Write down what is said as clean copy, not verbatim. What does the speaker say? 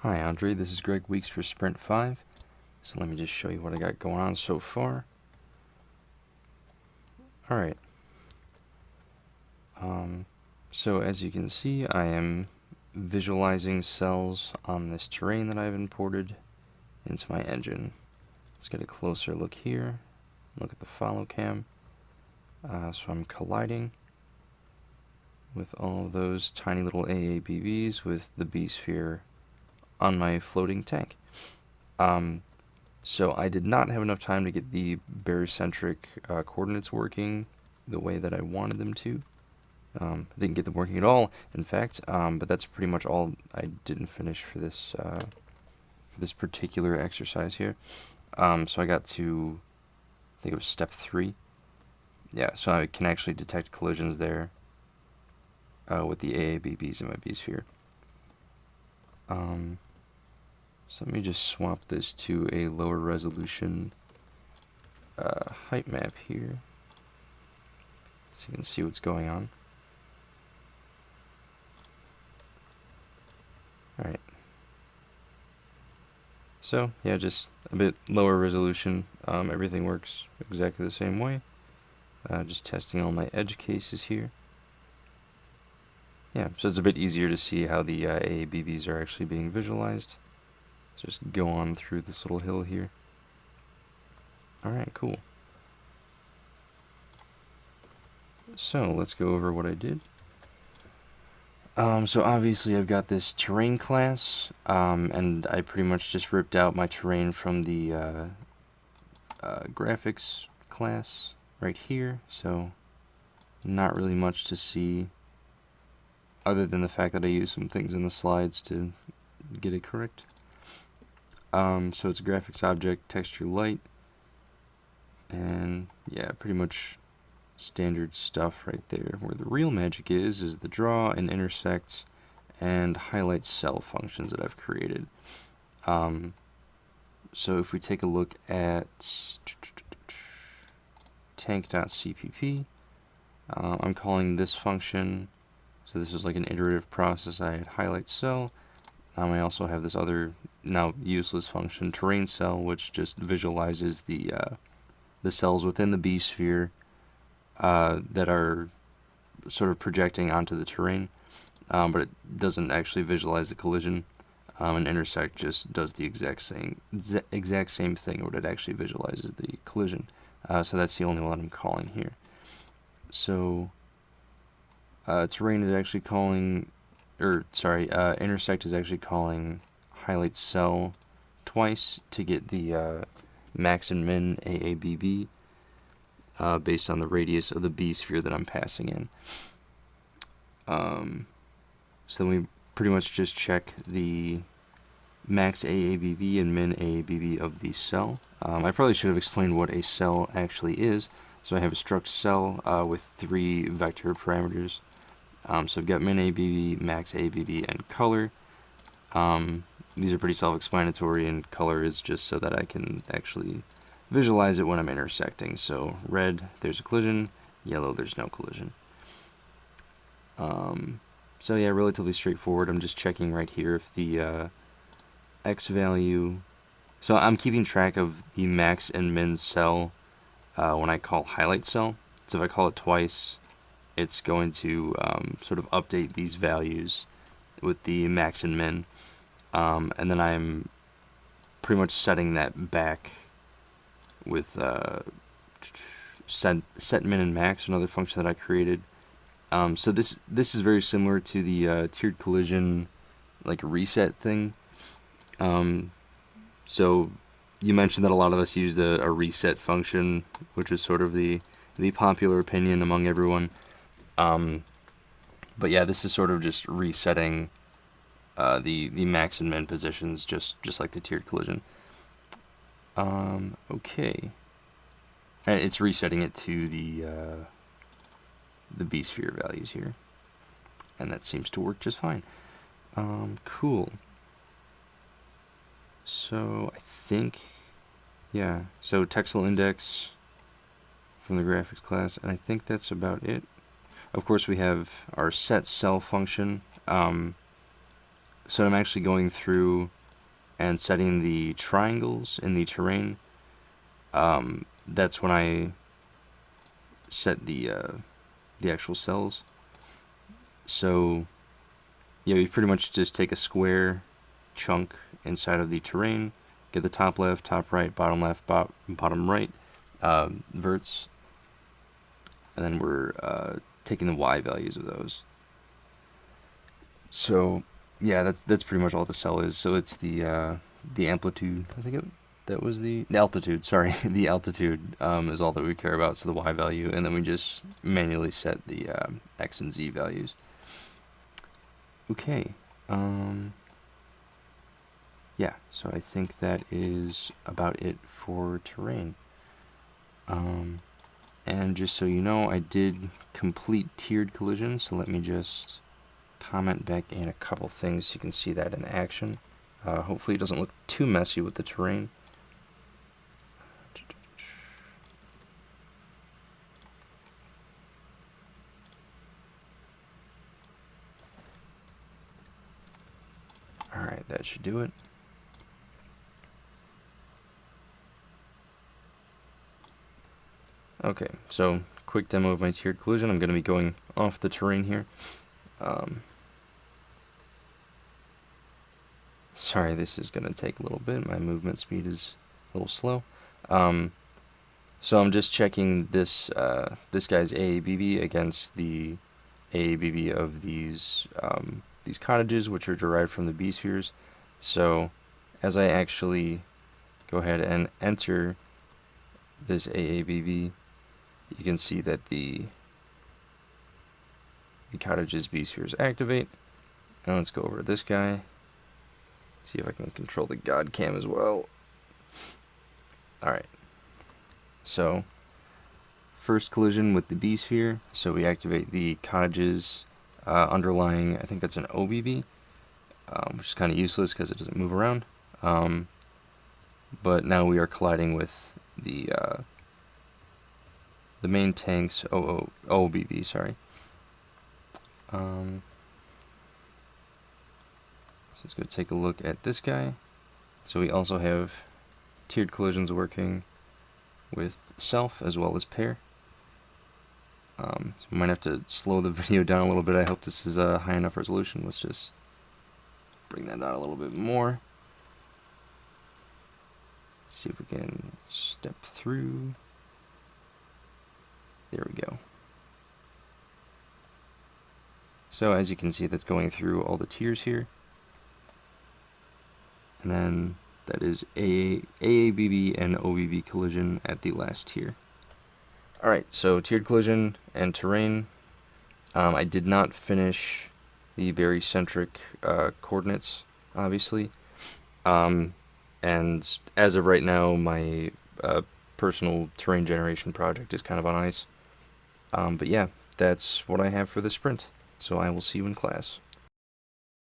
Hi Andre, this is Greg Weeks for Sprint 5. So let me just show you what I got going on so far. Alright. So as you can see, I am visualizing cells on this terrain that I've imported into my engine. Let's get a closer look here. Look at the follow cam. So I'm colliding with all of those tiny little AABBs with the B-sphere on my floating tank. So I did not have enough time to get the barycentric coordinates working the way that I wanted them to. Didn't get them working at all, in fact, but that's pretty much all I didn't finish for this particular exercise here. So I got to, I think it was step 3. Yeah, so I can actually detect collisions there with the AABBs in my B-sphere. So let me just swap this to a lower resolution height map here, so you can see what's going on. Alright. So, yeah, just a bit lower resolution. Everything works exactly the same way. Just testing all my edge cases here. Yeah, so it's a bit easier to see how the AABBs are actually being visualized. Let's just go on through this little hill here. Alright, cool. So, let's go over what I did. So obviously I've got this terrain class, and I pretty much just ripped out my terrain from the graphics class right here, so not really much to see other than the fact that I used some things in the slides to get it correct. So it's a graphics object, texture light, and yeah, pretty much standard stuff right there. Where the real magic is the draw and intersect and highlight cell functions that I've created. So if we take a look at tank.cpp, I'm calling this function, so this is like an iterative process. I had highlight cell. I also have this other now useless function, terrain cell, which just visualizes the cells within the B-sphere that are sort of projecting onto the terrain, but it doesn't actually visualize the collision. And intersect just does the exact same thing, but it actually visualizes the collision. So that's the only one I'm calling here. So terrain is actually calling, intersect is actually calling highlight cell twice to get the max and min AABB. Based on the radius of the B-sphere that I'm passing in. So then we pretty much just check the max AABB and min AABB of the cell. I probably should have explained what a cell actually is. So I have a struct cell with 3 vector parameters. So I've got min AABB, max AABB, and color. These are pretty self-explanatory, and color is just so that I can actually visualize it when I'm intersecting. So red, there's a collision. Yellow, there's no collision. So yeah, relatively straightforward. I'm just checking right here if the X value. So I'm keeping track of the max and min cell when I call highlight cell. So if I call it twice, it's going to sort of update these values with the max and min. And then I'm pretty much setting that back with set min and max, another function that I created. So this is very similar to the tiered collision like reset thing. So you mentioned that a lot of us use a reset function, which is sort of the popular opinion among everyone. But yeah, this is sort of just resetting the max and min positions, just like the tiered collision. Okay. And it's resetting it to the B-sphere values here. And that seems to work just fine. Cool. So I think, yeah, so Texel index from the graphics class, and I think that's about it. Of course, we have our set cell function. So I'm actually going through and setting the triangles in the terrain. That's when I set the actual cells. So yeah, you pretty much just take a square chunk inside of the terrain, get the top left, top right, bottom left, bottom right verts, and then we're taking the Y values of those. So yeah, that's pretty much all the cell is. So it's the amplitude. I think that was the altitude. Sorry, the altitude is all that we care about. So the Y value, and then we just manually set the X and Z values. Okay. Yeah, so I think that is about it for terrain. And just so you know, I did complete tiered collision, so let me just comment back in a couple things so you can see that in action. Hopefully it doesn't look too messy with the terrain. Alright, that should do it. Okay, so quick demo of my tiered collision. I'm going to be going off the terrain here. Sorry, this is going to take a little bit. My movement speed is a little slow. So I'm just checking this this guy's AABB against the AABB of these cottages, which are derived from the B-spheres. So as I actually go ahead and enter this AABB, you can see that the cottage's B-spheres activate. Now let's go over to this guy. See if I can control the God cam as well. Alright. So, first collision with the B-sphere. So we activate the cottage's underlying, I think that's an OBB, which is kind of useless because it doesn't move around. But now we are colliding with the main tank's OBB, sorry. So let's go take a look at this guy. So we also have tiered collisions working with self as well as pair. So I might have to slow the video down a little bit. I hope this is a high enough resolution. Let's just bring that down a little bit more. See if we can step through. There we go. So as you can see, that's going through all the tiers here. And then that is AABB and OBB collision at the last tier. Alright, so tiered collision and terrain. I did not finish the barycentric coordinates, obviously. And as of right now, my personal terrain generation project is kind of on ice. But yeah, that's what I have for this sprint. So I will see you in class.